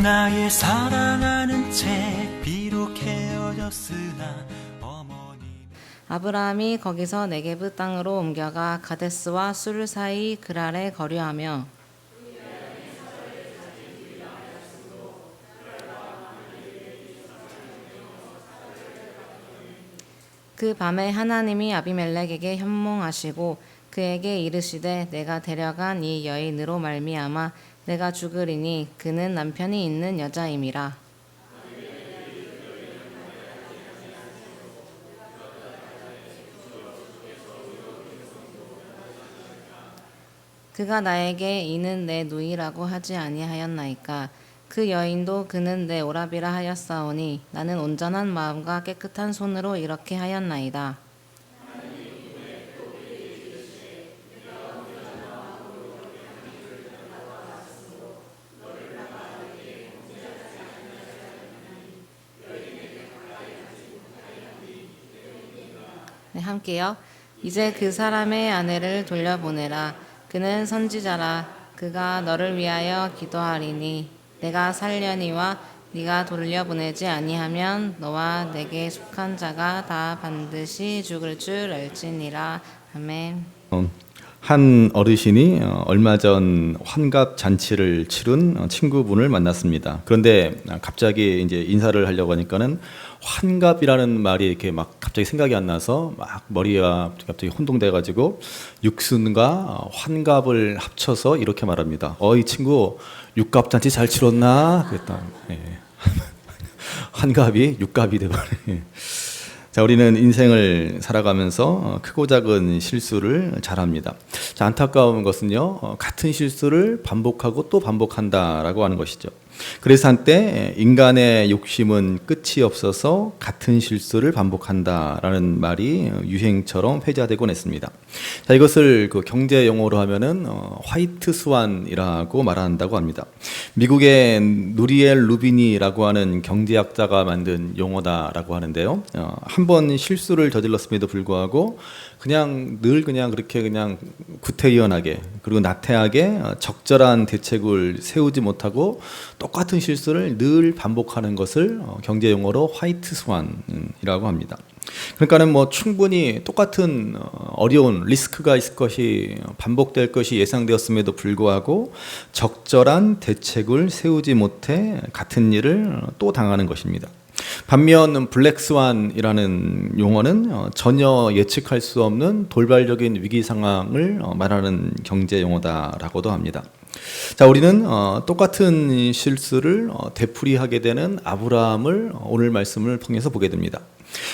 나의 사랑하는 채 비록 헤어졌으나 어머니. 아브라함이 거기서 네게브 땅으로 옮겨가 가데스와 술 사이 그랄에 거류하며 그 밤에 하나님이 아비멜렉에게 현몽하시고 그에게 이르시되 내가 데려간 이 여인으로 말미암아 내가 죽으리니 그는 남편이 있는 여자임이라. 그가 나에게 이는 내 누이라고 하지 아니하였나이까. 그 여인도 그는 내 오라비라 하였사오니 나는 온전한 마음과 깨끗한 손으로 이렇게 하였나이다. 네, 함께요. 이제 그 사람의 아내를 돌려보내라. 그는 선지자라. 그가 너를 위하여 기도하리니 내가 살려니와 네가 돌려보내지 아니하면 너와 내게 속한 자가 다 반드시 죽을 줄 알지니라. 아멘. 한 어르신이 얼마 전 환갑 잔치를 치른 친구분을 만났습니다. 그런데 갑자기 이제 인사를 하려고 하니까는 환갑이라는 말이 이렇게 막 갑자기 생각이 안 나서 막 머리가 갑자기 혼동돼가지고 육순과 환갑을 합쳐서 이렇게 말합니다. 이 친구 육갑 잔치 잘 치렀나? 그랬다. 예. 환갑이 육갑이 돼버려. 자, 우리는 인생을 살아가면서 크고 작은 실수를 잘합니다. 자, 안타까운 것은요, 같은 실수를 반복하고 또 반복한다라고 하는 것이죠. 그래서 한때 인간의 욕심은 끝이 없어서 같은 실수를 반복한다라는 말이 유행처럼 회자되곤 했습니다. 자, 이것을 그 경제 용어로 하면은 화이트 스완이라고 말한다고 합니다. 미국의 누리엘 루비니라고 하는 경제학자가 만든 용어다라고 하는데요. 한 번 실수를 저질렀음에도 불구하고 그냥 늘 그냥 그렇게 그냥 구태의연하게 그리고 나태하게 적절한 대책을 세우지 못하고 똑같은 실수를 늘 반복하는 것을 경제 용어로 화이트 스완이라고 합니다. 그러니까는 뭐 충분히 똑같은 어려운 리스크가 있을 것이 반복될 것이 예상되었음에도 불구하고 적절한 대책을 세우지 못해 같은 일을 또 당하는 것입니다. 반면 블랙스완이라는 용어는 전혀 예측할 수 없는 돌발적인 위기 상황을 말하는 경제 용어다라고도 합니다. 자, 우리는 똑같은 실수를 되풀이하게 되는 아브라함을 오늘 말씀을 통해서 보게 됩니다.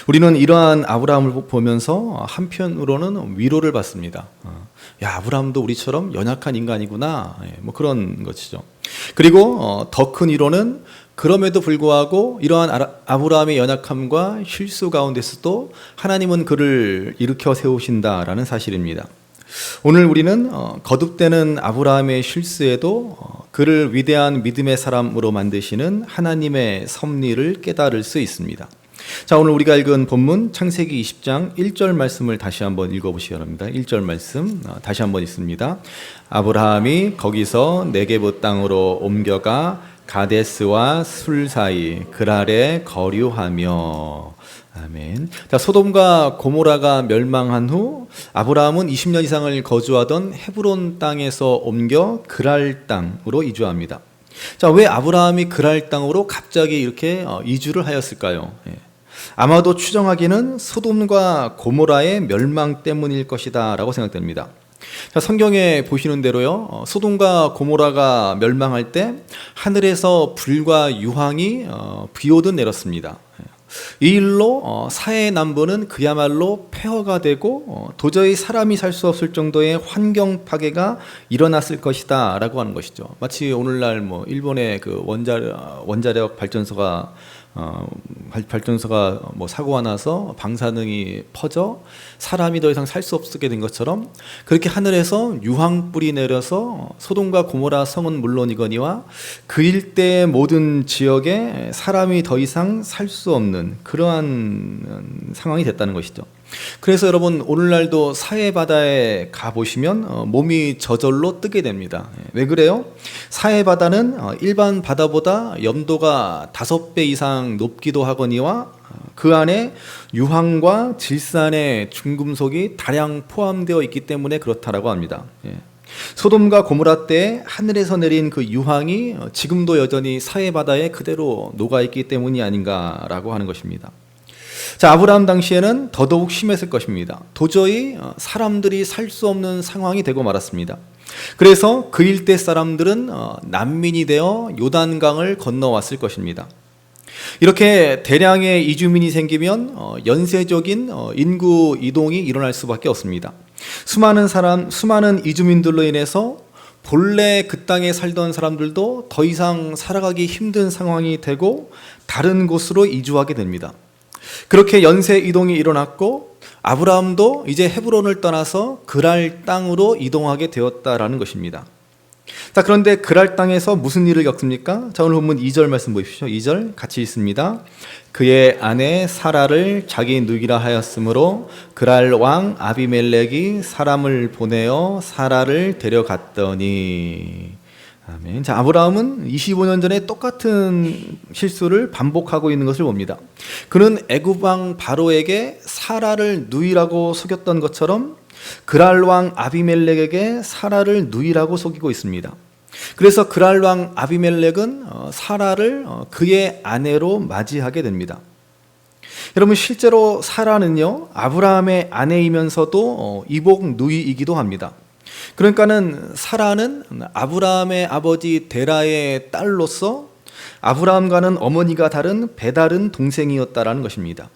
우리는 이러한 아브라함을 보면서 한편으로는 위로를 받습니다. 야, 아브라함도 우리처럼 연약한 인간이구나. 뭐 그런 것이죠. 그리고 더 큰 위로는 그럼에도 불구하고 이러한 아브라함의 연약함과 실수 가운데서도 하나님은 그를 일으켜 세우신다라는 사실입니다. 오늘 우리는 거듭되는 아브라함의 실수에도 그를 위대한 믿음의 사람으로 만드시는 하나님의 섭리를 깨달을 수 있습니다. 자, 오늘 우리가 읽은 본문 창세기 20장 1절 말씀을 다시 한번 읽어보시기 바랍니다. 1절 말씀 다시 한번 읽습니다. 아브라함이 거기서 네게브 땅으로 옮겨가 가데스와 술 사이 그랄에 거류하며. 아멘. 자, 소돔과 고모라가 멸망한 후 아브라함은 20년 이상을 거주하던 헤브론 땅에서 옮겨 그랄 땅으로 이주합니다. 자, 왜 아브라함이 그랄 땅으로 갑자기 이렇게 이주를 하였을까요? 아마도 추정하기는 소돔과 고모라의 멸망 때문일 것이다 라고 생각됩니다. 자, 성경에 보시는 대로요, 소돔과 고모라가 멸망할 때 하늘에서 불과 유황이 비오듯 내렸습니다. 이 일로 사해 남부는 그야말로 폐허가 되고 도저히 사람이 살 수 없을 정도의 환경 파괴가 일어났을 것이다 라고 하는 것이죠. 마치 오늘날 뭐 일본의 그 원자력 발전소가 뭐 사고가 나서 방사능이 퍼져 사람이 더 이상 살 수 없게 된 것처럼 그렇게 하늘에서 유황불이 내려서 소돔과 고모라 성은 물론이거니와 그 일대의 모든 지역에 사람이 더 이상 살 수 없는 그러한 상황이 됐다는 것이죠. 그래서 여러분 오늘날도 사해바다에 가보시면 몸이 저절로 뜨게 됩니다. 왜 그래요? 사해바다는 일반 바다보다 염도가 5배 이상 높기도 하거니와 그 안에 유황과 질산의 중금속이 다량 포함되어 있기 때문에 그렇다라고 합니다. 소돔과 고모라 때 하늘에서 내린 그 유황이 지금도 여전히 사해바다에 그대로 녹아있기 때문이 아닌가라고 하는 것입니다. 자, 아브라함 당시에는 더더욱 심했을 것입니다. 도저히 사람들이 살 수 없는 상황이 되고 말았습니다. 그래서 그 일대 사람들은 난민이 되어 요단강을 건너왔을 것입니다. 이렇게 대량의 이주민이 생기면 연쇄적인 인구 이동이 일어날 수밖에 없습니다. 수많은 이주민들로 인해서 본래 그 땅에 살던 사람들도 더 이상 살아가기 힘든 상황이 되고 다른 곳으로 이주하게 됩니다. 그렇게 연쇄 이동이 일어났고 아브라함도 이제 헤브론을 떠나서 그랄 땅으로 이동하게 되었다라는 것입니다. 자, 그런데 그랄 땅에서 무슨 일을 겪습니까? 자, 오늘 본문 2절 말씀 보십시오. 2절 같이 있습니다. 그의 아내 사라를 자기 누이라 하였으므로 그랄 왕 아비멜렉이 사람을 보내어 사라를 데려갔더니. 아멘. 자, 아브라함은 25년 전에 똑같은 실수를 반복하고 있는 것을 봅니다. 그는 애굽 왕 바로에게 사라를 누이라고 속였던 것처럼 그랄 왕 아비멜렉에게 사라를 누이라고 속이고 있습니다. 그래서 그랄 왕 아비멜렉은 사라를 그의 아내로 맞이하게 됩니다. 여러분, 실제로 사라는요 아브라함의 아내이면서도 이복 누이이기도 합니다. 그러니까는 사라는 아브라함의 아버지 데라의 딸로서 아브라함과는 어머니가 다른 배다른 동생이었다라는 것입니다.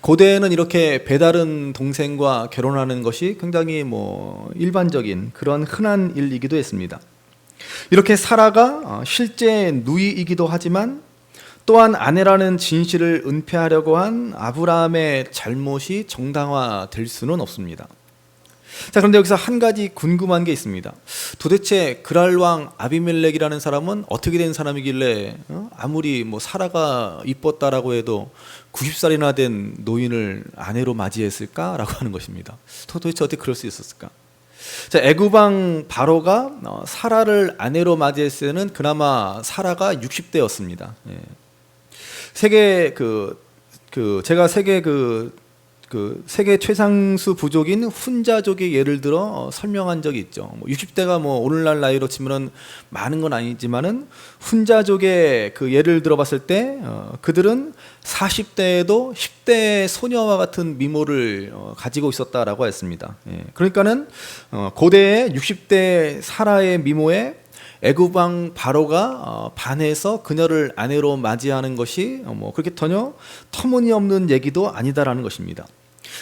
고대에는 이렇게 배다른 동생과 결혼하는 것이 굉장히 일반적인 그런 흔한 일이기도 했습니다. 이렇게 사라가 실제 누이이기도 하지만 또한 아내라는 진실을 은폐하려고 한 아브라함의 잘못이 정당화될 수는 없습니다. 자, 그런데 여기서 한 가지 궁금한 게 있습니다. 도대체 그랄 왕 아비멜렉이라는 사람은 어떻게 된 사람이길래 아무리 사라가 이뻤다라고 해도 90살이나 된 노인을 아내로 맞이했을까라고 하는 것입니다. 도대체 어떻게 그럴 수 있었을까? 자, 애굽 왕 바로가 사라를 아내로 맞이했을 때는 그나마 사라가 60대였습니다. 제가 세계 최상수 부족인 훈자족의 예를 들어 설명한 적이 있죠. 60대가 오늘날 나이로 치면은 많은 건 아니지만은 훈자족의 그 예를 들어봤을 때 그들은 40대에도 10대 소녀와 같은 미모를 가지고 있었다라고 했습니다. 그러니까는 고대의 60대 사라의 미모에 애굽 왕 바로가 반해서 그녀를 아내로 맞이하는 것이 그렇게 전혀 터무니없는 얘기도 아니다라는 것입니다.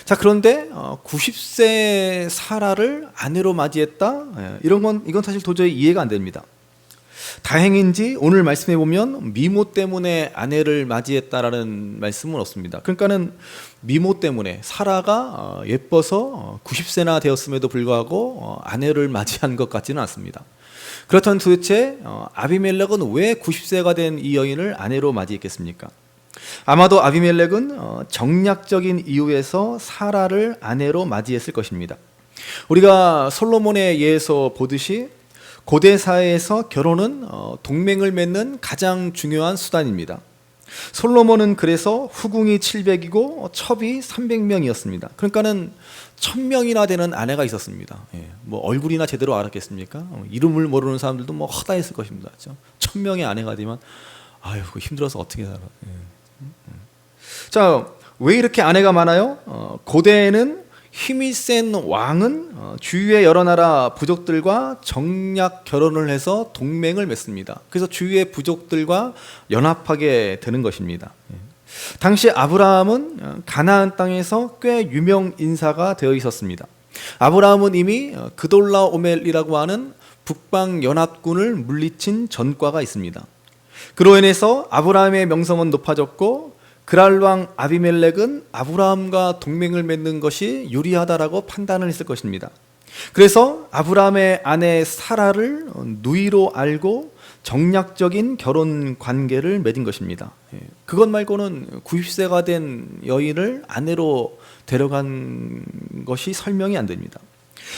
자, 그런데 90세 사라를 아내로 맞이했다? 이건 사실 도저히 이해가 안 됩니다. 다행인지 오늘 말씀해 보면 미모 때문에 아내를 맞이했다라는 말씀은 없습니다. 그러니까는 미모 때문에 사라가 예뻐서 90세나 되었음에도 불구하고 아내를 맞이한 것 같지는 않습니다. 그렇다면 도대체 아비멜렉은 왜 90세가 된 이 여인을 아내로 맞이했겠습니까? 아마도 아비멜렉은 정략적인 이유에서 사라를 아내로 맞이했을 것입니다. 우리가 솔로몬의 예에서 보듯이 고대 사회에서 결혼은 동맹을 맺는 가장 중요한 수단입니다. 솔로몬은 그래서 후궁이 700이고 첩이 300명이었습니다. 그러니까는 1000명이나 되는 아내가 있었습니다. 얼굴이나 제대로 알았겠습니까? 이름을 모르는 사람들도 허다했을 것입니다. 1000명의 아내가 되면 아유, 힘들어서 어떻게 살아? 자, 왜 이렇게 아내가 많아요? 고대에는 힘이 센 왕은 주위의 여러 나라 부족들과 정략 결혼을 해서 동맹을 맺습니다. 그래서 주위의 부족들과 연합하게 되는 것입니다. 당시 아브라함은 가나안 땅에서 꽤 유명 인사가 되어 있었습니다. 아브라함은 이미 그돌라오멜이라고 하는 북방 연합군을 물리친 전과가 있습니다. 그로 인해서 아브라함의 명성은 높아졌고 그랄 왕 아비멜렉은 아브라함과 동맹을 맺는 것이 유리하다라고 판단을 했을 것입니다. 그래서 아브라함의 아내 사라를 누이로 알고 정략적인 결혼 관계를 맺은 것입니다. 그것 말고는 90세가 된 여인을 아내로 데려간 것이 설명이 안 됩니다.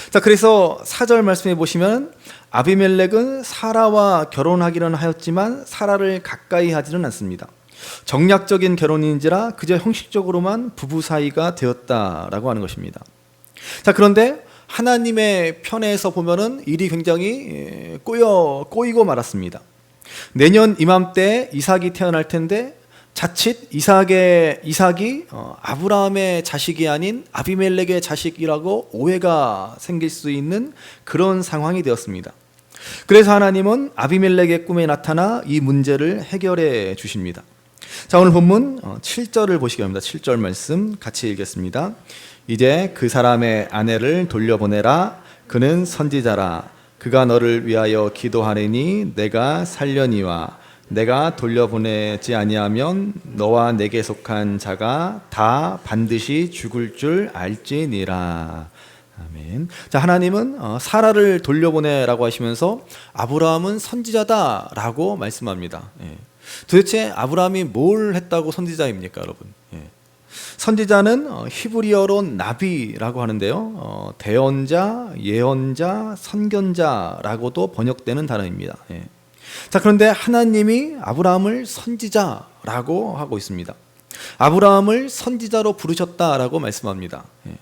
자, 그래서 4절 말씀해 보시면 아비멜렉은 사라와 결혼하기는 하였지만 사라를 가까이 하지는 않습니다. 정략적인 결혼인지라 그저 형식적으로만 부부 사이가 되었다라고 하는 것입니다. 자, 그런데 하나님의 편에서 보면은 일이 굉장히 꼬이고 말았습니다. 내년 이맘때 이삭이 태어날 텐데 자칫 이삭이 아브라함의 자식이 아닌 아비멜렉의 자식이라고 오해가 생길 수 있는 그런 상황이 되었습니다. 그래서 하나님은 아비멜렉의 꿈에 나타나 이 문제를 해결해 주십니다. 자, 오늘 본문 7절을 보시기 바랍니다. 7절 말씀 같이 읽겠습니다. 이제 그 사람의 아내를 돌려보내라. 그는 선지자라. 그가 너를 위하여 기도하리니 내가 살려니와 내가 돌려보내지 아니하면 너와 내게 속한 자가 다 반드시 죽을 줄 알지니라. 아멘. 자, 하나님은 사라를 돌려보내라고 하시면서 아브라함은 선지자다라고 말씀합니다. 예. 도대체 아브라함이 뭘 했다고 선지자입니까, 여러분? 예. 선지자는 히브리어로 나비라고 하는데요, 대언자, 예언자, 선견자라고도 번역되는 단어입니다. 예. 자, 그런데 하나님이 아브라함을 선지자라고 하고 있습니다. 아브라함을 선지자로 부르셨다라고 말씀합니다. 예.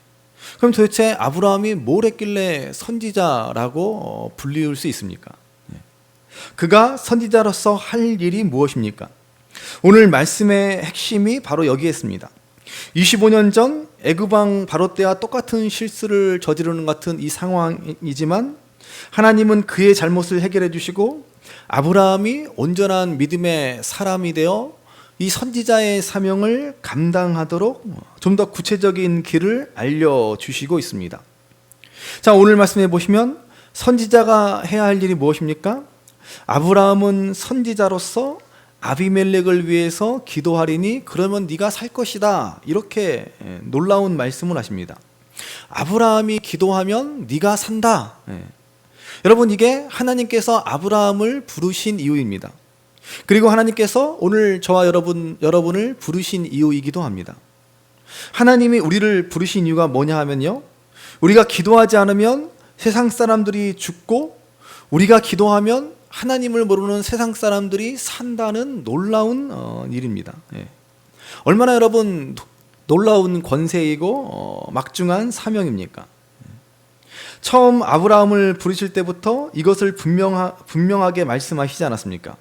그럼 도대체 아브라함이 뭘 했길래 선지자라고 불리울 수 있습니까? 예. 그가 선지자로서 할 일이 무엇입니까? 오늘 말씀의 핵심이 바로 여기에 있습니다. 25년 전 애굽왕 바로 때와 똑같은 실수를 저지르는 것 같은 이 상황이지만 하나님은 그의 잘못을 해결해 주시고 아브라함이 온전한 믿음의 사람이 되어 이 선지자의 사명을 감당하도록 좀 더 구체적인 길을 알려주시고 있습니다. 자, 오늘 말씀해 보시면 선지자가 해야 할 일이 무엇입니까? 아브라함은 선지자로서 아비멜렉을 위해서 기도하리니 그러면 네가 살 것이다, 이렇게 놀라운 말씀을 하십니다. 아브라함이 기도하면 네가 산다. 여러분, 이게 하나님께서 아브라함을 부르신 이유입니다. 그리고 하나님께서 오늘 저와 여러분을 부르신 이유이기도 합니다. 하나님이 우리를 부르신 이유가 뭐냐 하면요, 우리가 기도하지 않으면 세상 사람들이 죽고 우리가 기도하면 하나님을 모르는 세상 사람들이 산다는 놀라운 일입니다. 예. 얼마나 여러분 놀라운 권세이고 막중한 사명입니까? 처음 아브라함을 부르실 때부터 이것을 분명하게 말씀하시지 않았습니까?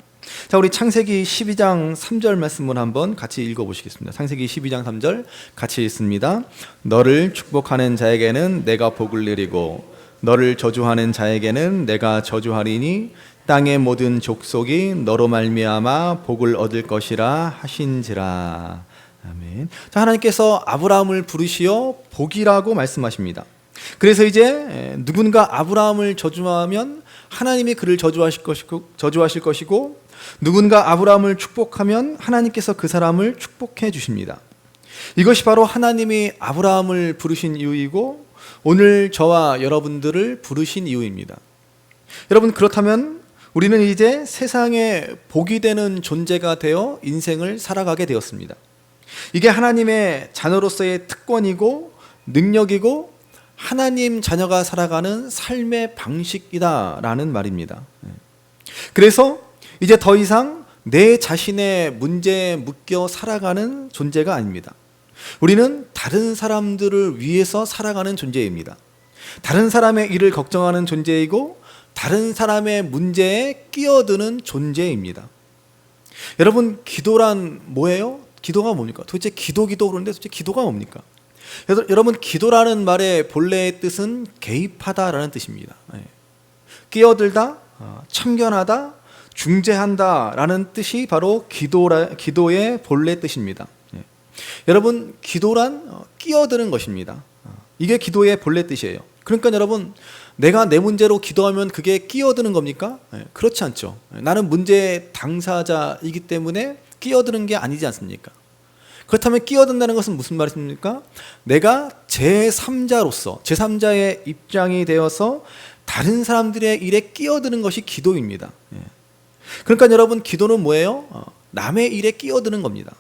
자, 우리 창세기 12장 3절 말씀을 한번 같이 읽어보시겠습니다. 창세기 12장 3절 같이 읽습니다. 너를 축복하는 자에게는 내가 복을 내리고 너를 저주하는 자에게는 내가 저주하리니 땅의 모든 족속이 너로 말미암아 복을 얻을 것이라 하신지라. 아멘. 자, 하나님께서 아브라함을 부르시어 복이라고 말씀하십니다. 그래서 이제 누군가 아브라함을 저주하면 하나님이 그를 저주하실 것이고 누군가 아브라함을 축복하면 하나님께서 그 사람을 축복해 주십니다. 이것이 바로 하나님이 아브라함을 부르신 이유이고 오늘 저와 여러분들을 부르신 이유입니다. 여러분, 그렇다면 우리는 이제 세상에 복이 되는 존재가 되어 인생을 살아가게 되었습니다. 이게 하나님의 자녀로서의 특권이고 능력이고 하나님 자녀가 살아가는 삶의 방식이다라는 말입니다. 그래서 이제 더 이상 내 자신의 문제에 묶여 살아가는 존재가 아닙니다. 우리는 다른 사람들을 위해서 살아가는 존재입니다. 다른 사람의 일을 걱정하는 존재이고 다른 사람의 문제에 끼어드는 존재입니다. 여러분, 기도란 뭐예요? 기도가 뭡니까? 도대체 기도 그러는데 도대체 기도가 뭡니까? 여러분, 기도라는 말의 본래의 뜻은 개입하다라는 뜻입니다. 끼어들다, 참견하다, 중재한다라는 뜻이 바로 기도의 본래 뜻입니다. 여러분, 기도란 끼어드는 것입니다. 이게 기도의 본래 뜻이에요. 그러니까 여러분, 내가 내 문제로 기도하면 그게 끼어드는 겁니까? 그렇지 않죠. 나는 문제의 당사자이기 때문에 끼어드는 게 아니지 않습니까? 그렇다면 끼어든다는 것은 무슨 말입니까? 내가 제3자로서 제3자의 입장이 되어서 다른 사람들의 일에 끼어드는 것이 기도입니다. 그러니까 여러분, 기도는 뭐예요? 남의 일에 끼어드는 겁니다.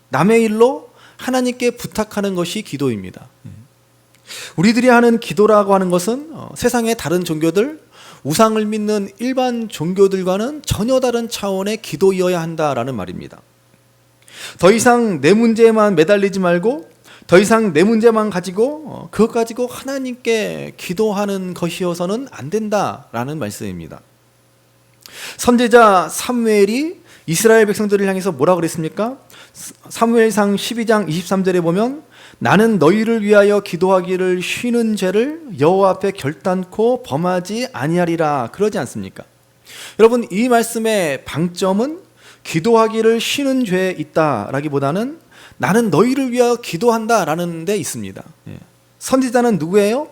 남의 일로 하나님께 부탁하는 것이 기도입니다. 우리들이 하는 기도라고 하는 것은 세상의 다른 종교들, 우상을 믿는 일반 종교들과는 전혀 다른 차원의 기도이어야 한다라는 말입니다. 더 이상 내 문제에만 매달리지 말고 더 이상 내 문제만 가지고 그것 가지고 하나님께 기도하는 것이어서는 안 된다라는 말씀입니다. 선지자 사무엘이 이스라엘 백성들을 향해서 뭐라고 그랬습니까? 사무엘상 12장 23절에 보면 나는 너희를 위하여 기도하기를 쉬는 죄를 여호와 앞에 결단코 범하지 아니하리라 그러지 않습니까? 여러분, 이 말씀의 방점은 기도하기를 쉬는 죄에 있다라기보다는 나는 너희를 위하여 기도한다라는 데 있습니다. 선지자는 누구예요?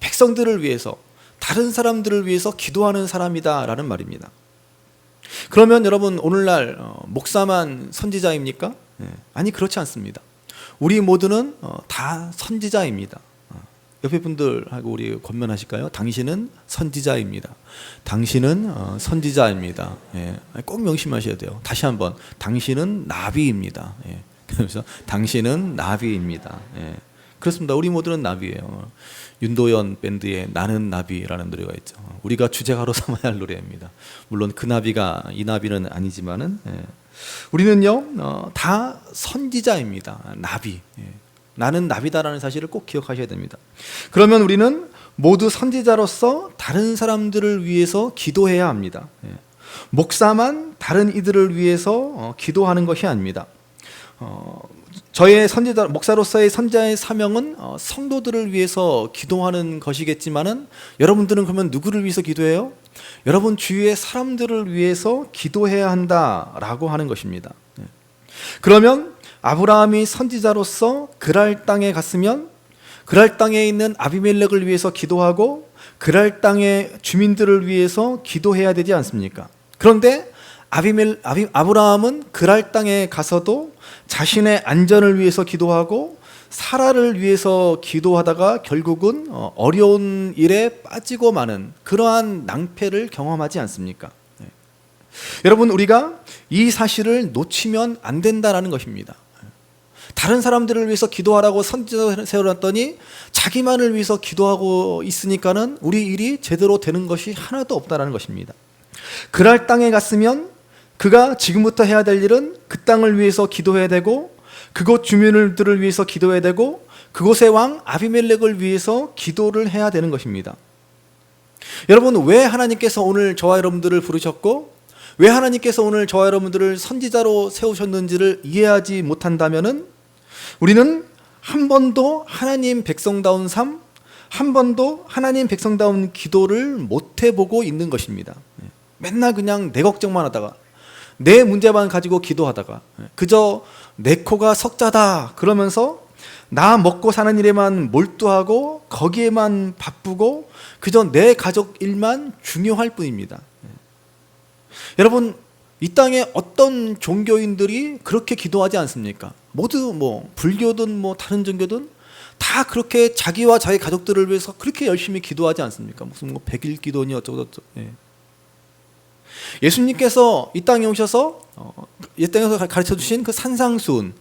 백성들을 위해서, 다른 사람들을 위해서 기도하는 사람이다라는 말입니다. 그러면 여러분, 오늘날 목사만 선지자입니까? 아니, 그렇지 않습니다. 우리 모두는 다 선지자입니다. 옆에 분들하고 우리 권면하실까요? 당신은 선지자입니다. 당신은 선지자입니다. 꼭 명심하셔야 돼요. 다시 한번, 당신은 나비입니다. 그래서 당신은 나비입니다. 그렇습니다. 우리 모두는 나비예요. 윤도현 밴드의 나는 나비라는 노래가 있죠. 우리가 주제가로 삼아야 할 노래입니다. 물론 그 나비가 이 나비는 아니지만은 우리는요 다 선지자입니다. 나비. 나는 나비다라는 사실을 꼭 기억하셔야 됩니다. 그러면 우리는 모두 선지자로서 다른 사람들을 위해서 기도해야 합니다. 목사만 다른 이들을 위해서 기도하는 것이 아닙니다. 저의 선지자, 목사로서의 선지자의 사명은 성도들을 위해서 기도하는 것이겠지만은 여러분들은 그러면 누구를 위해서 기도해요? 여러분 주위의 사람들을 위해서 기도해야 한다라고 하는 것입니다. 그러면 아브라함이 선지자로서 그랄 땅에 갔으면 그랄 땅에 있는 아비멜렉을 위해서 기도하고 그랄 땅의 주민들을 위해서 기도해야 되지 않습니까? 그런데 아브라함은 그랄 땅에 가서도 자신의 안전을 위해서 기도하고 사라를 위해서 기도하다가 결국은 어려운 일에 빠지고 마는 그러한 낭패를 경험하지 않습니까? 여러분, 우리가 이 사실을 놓치면 안 된다는 것입니다. 다른 사람들을 위해서 기도하라고 선지자 세워놨더니 자기만을 위해서 기도하고 있으니까는 우리 일이 제대로 되는 것이 하나도 없다는 것입니다. 그랄 땅에 갔으면 그가 지금부터 해야 될 일은 그 땅을 위해서 기도해야 되고 그곳 주민들을 위해서 기도해야 되고 그곳의 왕 아비멜렉을 위해서 기도를 해야 되는 것입니다. 여러분, 왜 하나님께서 오늘 저와 여러분들을 부르셨고 왜 하나님께서 오늘 저와 여러분들을 선지자로 세우셨는지를 이해하지 못한다면은 우리는 한 번도 하나님 백성다운 삶, 한 번도 하나님 백성다운 기도를 못 해보고 있는 것입니다. 맨날 그냥 내 걱정만 하다가 내 문제만 가지고 기도하다가 그저 내 코가 석자다 그러면서 나 먹고 사는 일에만 몰두하고 거기에만 바쁘고 그저 내 가족 일만 중요할 뿐입니다. 여러분, 이 땅에 어떤 종교인들이 그렇게 기도하지 않습니까? 모두 불교든 다른 종교든 다 그렇게 자기와 자기 가족들을 위해서 그렇게 열심히 기도하지 않습니까? 무슨 100일 기도니 어쩌고저쩌고. 예수님께서 이 땅에 오셔서 이 땅에서 가르쳐 주신 그 산상수훈,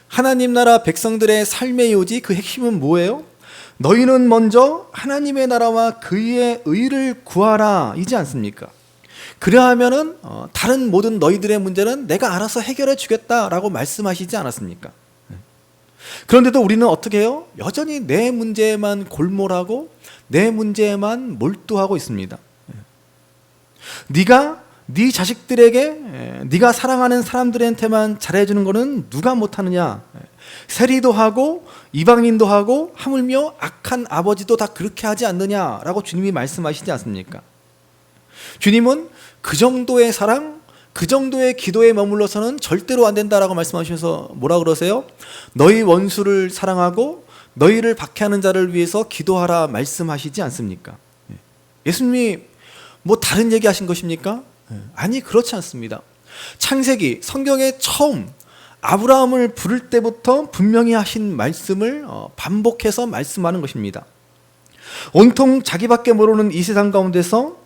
하나님 나라 백성들의 삶의 요지, 그 핵심은 뭐예요? 너희는 먼저 하나님의 나라와 그의 의를 구하라 이지 않습니까? 그래야하면은 다른 모든 너희들의 문제는 내가 알아서 해결해 주겠다라고 말씀하시지 않았습니까? 그런데도 우리는 어떻게 해요? 여전히 내 문제에만 골몰하고 내 문제에만 몰두하고 있습니다. 네가 네 자식들에게 네가 사랑하는 사람들한테만 잘해주는 거는 누가 못하느냐? 세리도 하고 이방인도 하고 하물며 악한 아버지도 다 그렇게 하지 않느냐라고 주님이 말씀하시지 않습니까? 주님은 그 정도의 사랑, 그 정도의 기도에 머물러서는 절대로 안 된다라고 말씀하셔서 뭐라 그러세요? 너희 원수를 사랑하고 너희를 박해하는 자를 위해서 기도하라 말씀하시지 않습니까? 예수님이 다른 얘기 하신 것입니까? 아니, 그렇지 않습니다. 창세기 성경에 처음 아브라함을 부를 때부터 분명히 하신 말씀을 반복해서 말씀하는 것입니다. 온통 자기밖에 모르는 이 세상 가운데서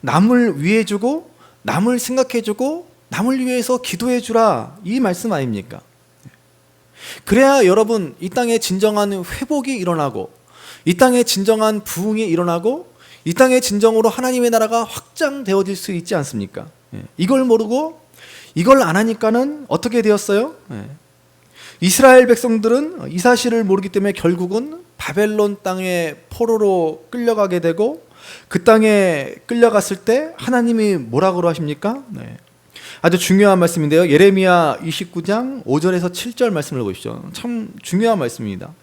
남을 위해주고 남을 생각해주고 남을 위해서 기도해주라 이 말씀 아닙니까? 그래야 여러분 이 땅에 진정한 회복이 일어나고 이 땅에 진정한 부흥이 일어나고 이 땅에 진정으로 하나님의 나라가 확장되어질 수 있지 않습니까? 이걸 모르고 이걸 안 하니까는 어떻게 되었어요? 이스라엘 백성들은 이 사실을 모르기 때문에 결국은 바벨론 땅에 포로로 끌려가게 되고 그 땅에 끌려갔을 때 하나님이 뭐라고 하십니까? 아주 중요한 말씀인데요. 예레미야 29장 5절에서 7절 말씀을 보십시오. 참 중요한 말씀입니다.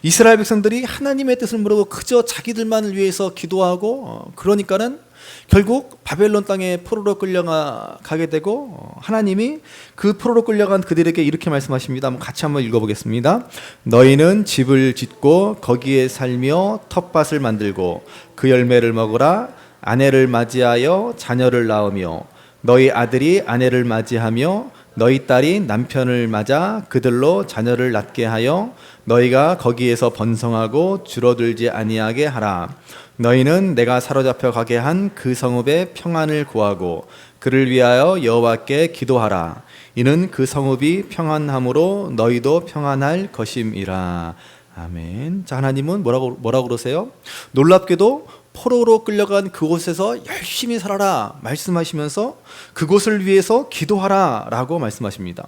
이스라엘 백성들이 하나님의 뜻을 모르고 그저 자기들만을 위해서 기도하고 그러니까는 결국 바벨론 땅에 포로로 끌려가게 되고 하나님이 그 포로로 끌려간 그들에게 이렇게 말씀하십니다. 같이 한번 읽어보겠습니다. 너희는 집을 짓고 거기에 살며 텃밭을 만들고 그 열매를 먹으라. 아내를 맞이하여 자녀를 낳으며 너희 아들이 아내를 맞이하며 너희 딸이 남편을 맞아 그들로 자녀를 낳게 하여 너희가 거기에서 번성하고 줄어들지 아니하게 하라. 너희는 내가 사로잡혀 가게 한 그 성읍의 평안을 구하고 그를 위하여 여호와께 기도하라. 이는 그 성읍이 평안함으로 너희도 평안할 것임이라. 아멘. 자, 하나님은 뭐라고 그러세요? 놀랍게도 포로로 끌려간 그곳에서 열심히 살아라 말씀하시면서 그곳을 위해서 기도하라 라고 말씀하십니다.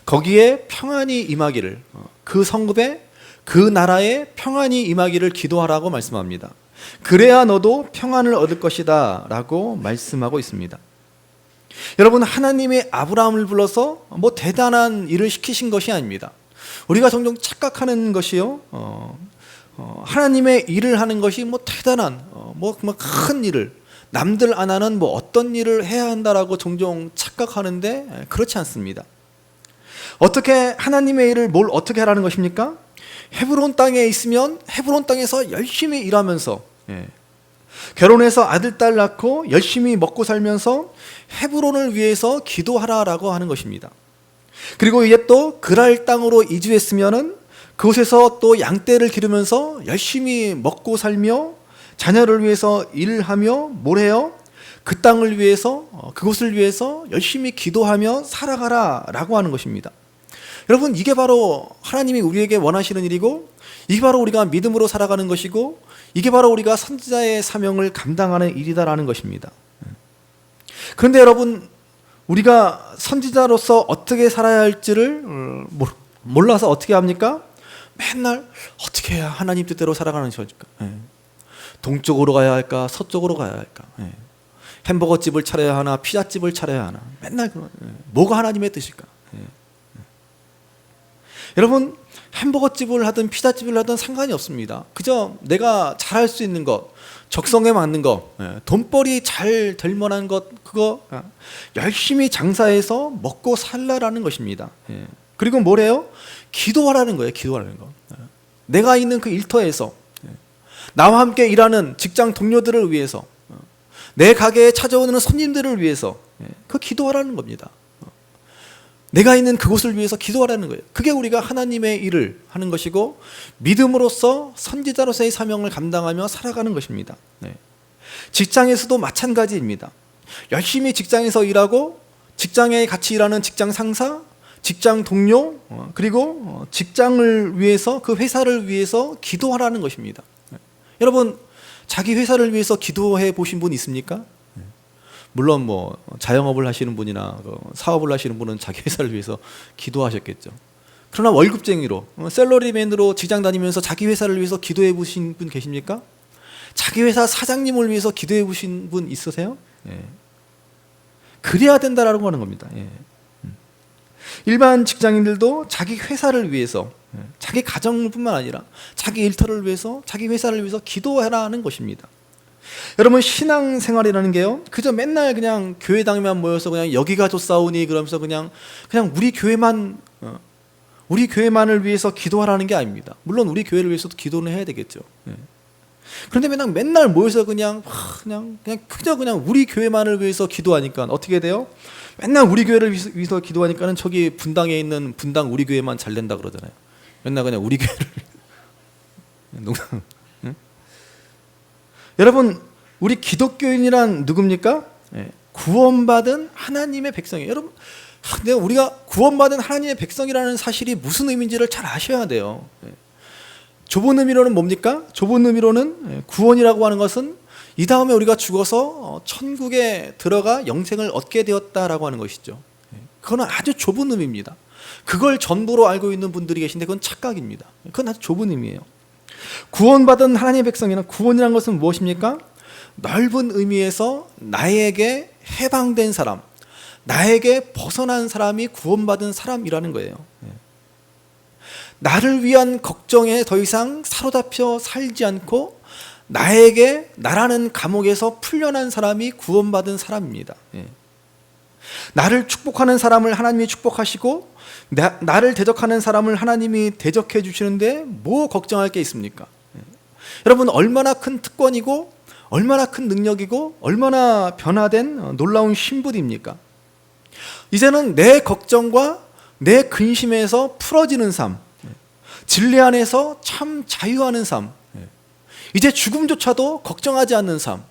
거기에 평안이 임하기를, 그 성읍에 그 나라에 평안이 임하기를 기도하라고 말씀합니다. 그래야 너도 평안을 얻을 것이다 라고 말씀하고 있습니다. 여러분, 하나님이 아브라함을 불러서 뭐 대단한 일을 시키신 것이 아닙니다. 우리가 종종 착각하는 것이요, 하나님의 일을 하는 것이 뭐 대단한 큰 일을 남들 안 하는 어떤 일을 해야 한다라고 종종 착각하는데 그렇지 않습니다. 어떻게 하나님의 일을 뭘 어떻게 하라는 것입니까? 헤브론 땅에 있으면 헤브론 땅에서 열심히 일하면서 결혼해서 아들 딸 낳고 열심히 먹고 살면서 헤브론을 위해서 기도하라라고 하는 것입니다. 그리고 이제 또 그랄 땅으로 이주했으면은 그곳에서 또 양떼를 기르면서 열심히 먹고 살며 자녀를 위해서 일하며 뭘 해요? 그 땅을 위해서, 그곳을 위해서 열심히 기도하며 살아가라라고 하는 것입니다. 여러분, 이게 바로 하나님이 우리에게 원하시는 일이고 이게 바로 우리가 믿음으로 살아가는 것이고 이게 바로 우리가 선지자의 사명을 감당하는 일이다라는 것입니다. 그런데 여러분, 우리가 선지자로서 어떻게 살아야 할지를 몰라서 어떻게 합니까? 맨날 어떻게 해야 하나님 뜻대로 살아가는 것일까? 동쪽으로 가야 할까? 서쪽으로 가야 할까? 햄버거 집을 차려야 하나? 피자집을 차려야 하나? 맨날 뭐가 하나님의 뜻일까? 여러분, 햄버거 집을 하든 피자집을 하든 상관이 없습니다. 그저 내가 잘할 수 있는 것, 적성에 맞는 것, 돈벌이 잘 될 만한 것, 그거 열심히 장사해서 먹고 살라라는 것입니다. 그리고 뭐래요? 기도하라는 거예요. 기도하라는 거. 내가 있는 그 일터에서 나와 함께 일하는 직장 동료들을 위해서, 내 가게에 찾아오는 손님들을 위해서 그 기도하라는 겁니다. 내가 있는 그곳을 위해서 기도하라는 거예요. 그게 우리가 하나님의 일을 하는 것이고 믿음으로써 선지자로서의 사명을 감당하며 살아가는 것입니다. 직장에서도 마찬가지입니다. 열심히 직장에서 일하고 직장에 같이 일하는 직장 상사, 직장 동료, 그리고 직장을 위해서, 그 회사를 위해서 기도하라는 것입니다. 여러분, 자기 회사를 위해서 기도해 보신 분 있습니까? 물론 자영업을 하시는 분이나 사업을 하시는 분은 자기 회사를 위해서 기도하셨겠죠. 그러나 월급쟁이로, 셀러리맨으로 직장 다니면서 자기 회사를 위해서 기도해 보신 분 계십니까? 자기 회사 사장님을 위해서 기도해 보신 분 있으세요? 그래야 된다라고 하는 겁니다. 일반 직장인들도 자기 회사를 위해서, 자기 가정뿐만 아니라 자기 일터를 위해서, 자기 회사를 위해서 기도하라는 것입니다. 여러분, 신앙생활이라는 게요, 그저 맨날 그냥 교회당에만 모여서 그냥 여기가 좋사오니 그러면서 그냥 우리 교회만, 우리 교회만을 위해서 기도하라는 게 아닙니다. 물론 우리 교회를 위해서도 기도는 해야 되겠죠. 그런데 맨날 모여서 그냥 우리 교회만을 위해서 기도하니까 어떻게 돼요? 맨날 우리 교회를 위해서 기도하니까는 저기 분당에 있는 분당 우리 교회만 잘 된다 그러잖아요. 맨날 그냥 우리 교회를 농담. 여러분, 우리 기독교인이란 누굽니까? 구원받은 하나님의 백성이에요. 여러분, 근데 우리가 구원받은 하나님의 백성이라는 사실이 무슨 의미인지를 잘 아셔야 돼요. 좁은 의미로는 뭡니까? 좁은 의미로는 구원이라고 하는 것은 이 다음에 우리가 죽어서 천국에 들어가 영생을 얻게 되었다라고 하는 것이죠. 그건 아주 좁은 의미입니다. 그걸 전부로 알고 있는 분들이 계신데 그건 착각입니다. 그건 아주 좁은 의미예요. 구원받은 하나님의 백성이란 구원이라는 것은 무엇입니까? 넓은 의미에서 나에게 해방된 사람, 나에게 벗어난 사람이 구원받은 사람이라는 거예요. 나를 위한 걱정에 더 이상 사로잡혀 살지 않고 나에게 나라는 감옥에서 풀려난 사람이 구원받은 사람입니다. 나를 축복하는 사람을 하나님이 축복하시고 나를 대적하는 사람을 하나님이 대적해 주시는데 뭐 걱정할 게 있습니까? 여러분, 얼마나 큰 특권이고 얼마나 큰 능력이고 얼마나 변화된 놀라운 신분입니까? 이제는 내 걱정과 내 근심에서 풀어지는 삶, 진리 안에서 참 자유하는 삶, 이제 죽음조차도 걱정하지 않는 삶.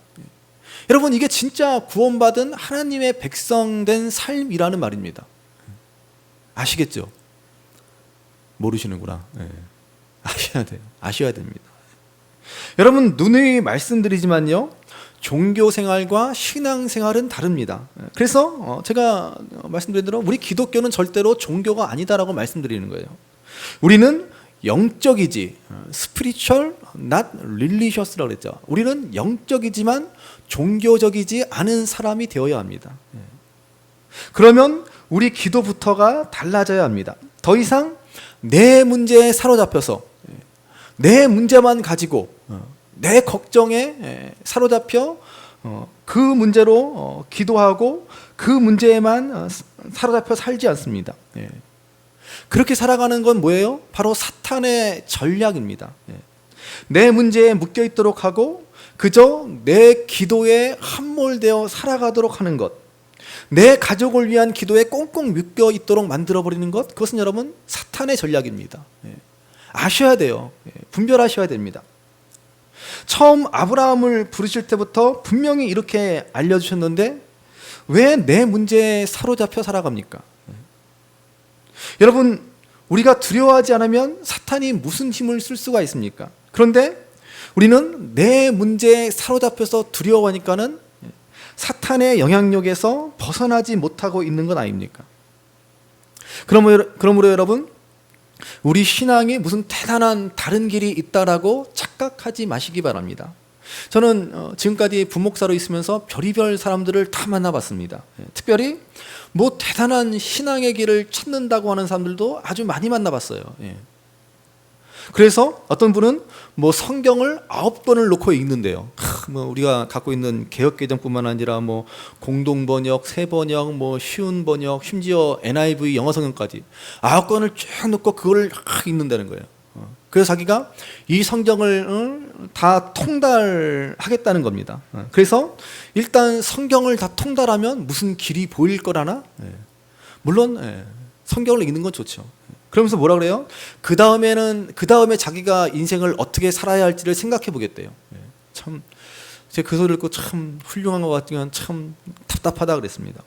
여러분, 이게 진짜 구원받은 하나님의 백성된 삶이라는 말입니다. 아시겠죠? 모르시는구나. 아셔야 돼요. 아셔야 됩니다. 여러분, 누누이 말씀드리지만요, 종교 생활과 신앙 생활은 다릅니다. 그래서 제가 말씀드린 대로 우리 기독교는 절대로 종교가 아니다라고 말씀드리는 거예요. 우리는 영적이지, spiritual, not religious라고 그랬죠. 우리는 영적이지만 종교적이지 않은 사람이 되어야 합니다. 그러면 우리 기도부터가 달라져야 합니다. 더 이상 내 문제에 사로잡혀서 내 문제만 가지고 내 걱정에 사로잡혀 그 문제로 기도하고 그 문제에만 사로잡혀 살지 않습니다. 그렇게 살아가는 건 뭐예요? 바로 사탄의 전략입니다. 내 문제에 묶여 있도록 하고 그저 내 기도에 함몰되어 살아가도록 하는 것, 내 가족을 위한 기도에 꽁꽁 묶여 있도록 만들어버리는 것, 그것은 여러분 사탄의 전략입니다. 아셔야 돼요. 분별하셔야 됩니다. 처음 아브라함을 부르실 때부터 분명히 이렇게 알려주셨는데 왜 내 문제에 사로잡혀 살아갑니까? 여러분, 우리가 두려워하지 않으면 사탄이 무슨 힘을 쓸 수가 있습니까? 그런데 우리는 내 문제에 사로잡혀서 두려워하니까는 사탄의 영향력에서 벗어나지 못하고 있는 건 아닙니까? 그러므로 여러분, 우리 신앙이 무슨 대단한 다른 길이 있다라고 착각하지 마시기 바랍니다. 저는 지금까지 부목사로 있으면서 별의별 사람들을 다 만나봤습니다. 특별히 뭐 대단한 신앙의 길을 찾는다고 하는 사람들도 아주 많이 만나봤어요. 그래서 어떤 분은 뭐 성경을 9권을 놓고 읽는데요. 뭐 우리가 갖고 있는 개역개정뿐만 아니라 뭐 공동번역, 새번역, 뭐 쉬운 번역, 심지어 NIV 영어 성경까지 9권을 쭉 놓고 그걸 읽는다는 거예요. 그래서 자기가 이 성경을 다 통달하겠다는 겁니다. 그래서 일단 성경을 다 통달하면 무슨 길이 보일 거라나? 물론 성경을 읽는 건 좋죠. 그러면서 뭐라 그래요? 그 다음에 자기가 인생을 어떻게 살아야 할지를 생각해 보겠대요. 참, 제가 그 소리를 듣고 참 훌륭한 것 같지만 참 답답하다 그랬습니다.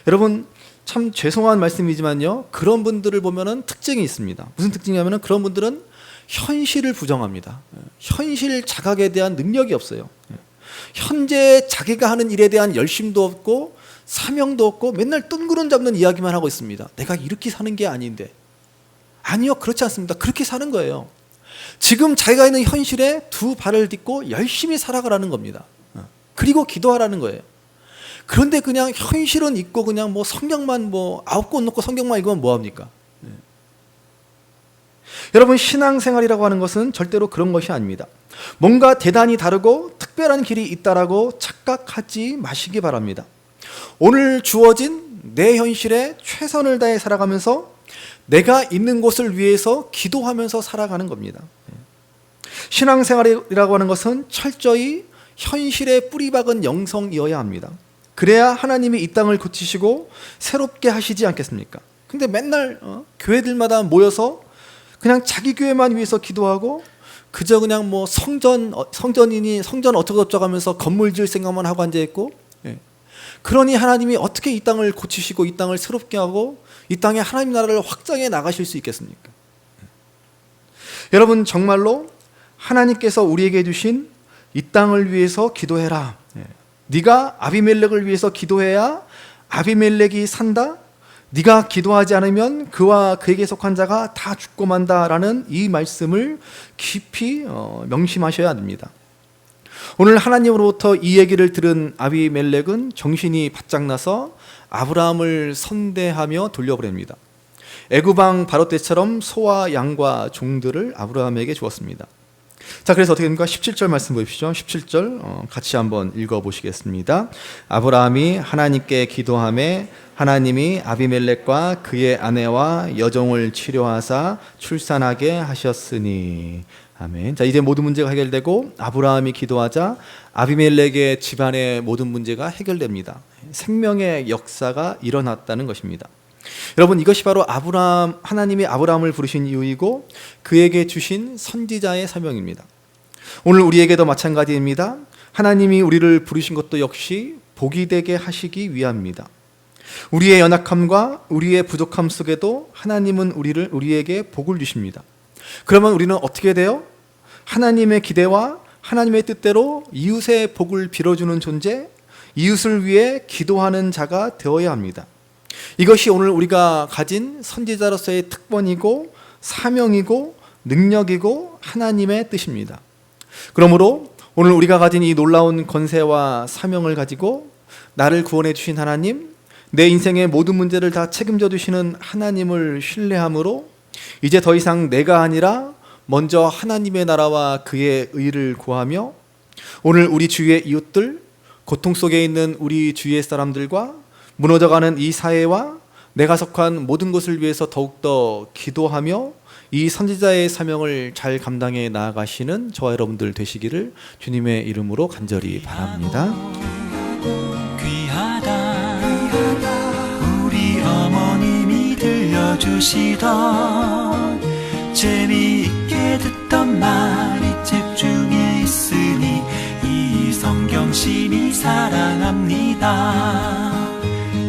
여러분, 참 죄송한 말씀이지만요, 그런 분들을 보면은 특징이 있습니다. 무슨 특징이냐면은 그런 분들은 현실을 부정합니다. 현실 자각에 대한 능력이 없어요. 현재 자기가 하는 일에 대한 열심도 없고 사명도 없고 맨날 뜬구름 잡는 이야기만 하고 있습니다. 내가 이렇게 사는 게 아닌데. 아니요, 그렇지 않습니다. 그렇게 사는 거예요. 지금 자기가 있는 현실에 두 발을 딛고 열심히 살아가라는 겁니다. 그리고 기도하라는 거예요. 그런데 그냥 현실은 있고 그냥 뭐 성경만 뭐 9권 놓고 성경만 읽으면 뭐합니까? 여러분, 신앙생활이라고 하는 것은 절대로 그런 것이 아닙니다. 뭔가 대단히 다르고 특별한 길이 있다라고 착각하지 마시기 바랍니다. 오늘 주어진 내 현실에 최선을 다해 살아가면서 내가 있는 곳을 위해서 기도하면서 살아가는 겁니다. 신앙생활이라고 하는 것은 철저히 현실에 뿌리박은 영성이어야 합니다. 그래야 하나님이 이 땅을 고치시고 새롭게 하시지 않겠습니까? 근데 맨날 교회들마다 모여서 그냥 자기 교회만 위해서 기도하고 그저 그냥 뭐 성전이니 성전 어쩌고 하면서 건물 지을 생각만 하고 앉아있고, 그러니 하나님이 어떻게 이 땅을 고치시고 이 땅을 새롭게 하고 이 땅에 하나님 나라를 확장해 나가실 수 있겠습니까? 여러분, 정말로 하나님께서 우리에게 주신 이 땅을 위해서 기도해라. 네가 아비멜렉을 위해서 기도해야 아비멜렉이 산다. 네가 기도하지 않으면 그와 그에게 속한 자가 다 죽고 만다라는 이 말씀을 깊이 명심하셔야 됩니다. 오늘 하나님으로부터 이 얘기를 들은 아비멜렉은 정신이 바짝 나서 아브라함을 선대하며 돌려보냅니다. 애굽왕 바로 때처럼 소와 양과 종들을 아브라함에게 주었습니다. 자, 그래서 어떻게 됩니까? 17절 말씀 보십시오. 17절 같이 한번 읽어보시겠습니다. 아브라함이 하나님께 기도하매 하나님이 아비멜렉과 그의 아내와 여종을 치료하사 출산하게 하셨으니. 아멘. 자, 이제 모든 문제가 해결되고 아브라함이 기도하자 아비멜렉의 집안의 모든 문제가 해결됩니다. 생명의 역사가 일어났다는 것입니다. 여러분, 이것이 바로 하나님이 아브라함을 부르신 이유이고 그에게 주신 선지자의 사명입니다. 오늘 우리에게도 마찬가지입니다. 하나님이 우리를 부르신 것도 역시 복이 되게 하시기 위함입니다. 우리의 연약함과 우리의 부족함 속에도 하나님은 우리에게 복을 주십니다. 그러면 우리는 어떻게 돼요? 하나님의 기대와 하나님의 뜻대로 이웃의 복을 빌어주는 존재, 이웃을 위해 기도하는 자가 되어야 합니다. 이것이 오늘 우리가 가진 선지자로서의 특권이고 사명이고 능력이고 하나님의 뜻입니다. 그러므로 오늘 우리가 가진 이 놀라운 권세와 사명을 가지고 나를 구원해 주신 하나님, 내 인생의 모든 문제를 다 책임져 주시는 하나님을 신뢰함으로 이제 더 이상 내가 아니라 먼저 하나님의 나라와 그의 의를 구하며 오늘 우리 주위의 이웃들, 고통 속에 있는 우리 주위의 사람들과 무너져가는 이 사회와 내가 속한 모든 것을 위해서 더욱더 기도하며 이 선지자의 사명을 잘 감당해 나아가시는 저와 여러분들 되시기를 주님의 이름으로 간절히 바랍니다. 귀하다 우리 어머님이 들려주시던 재미있게 듣던 말이 책 중에 있으니 이 성경심이 사랑합니다.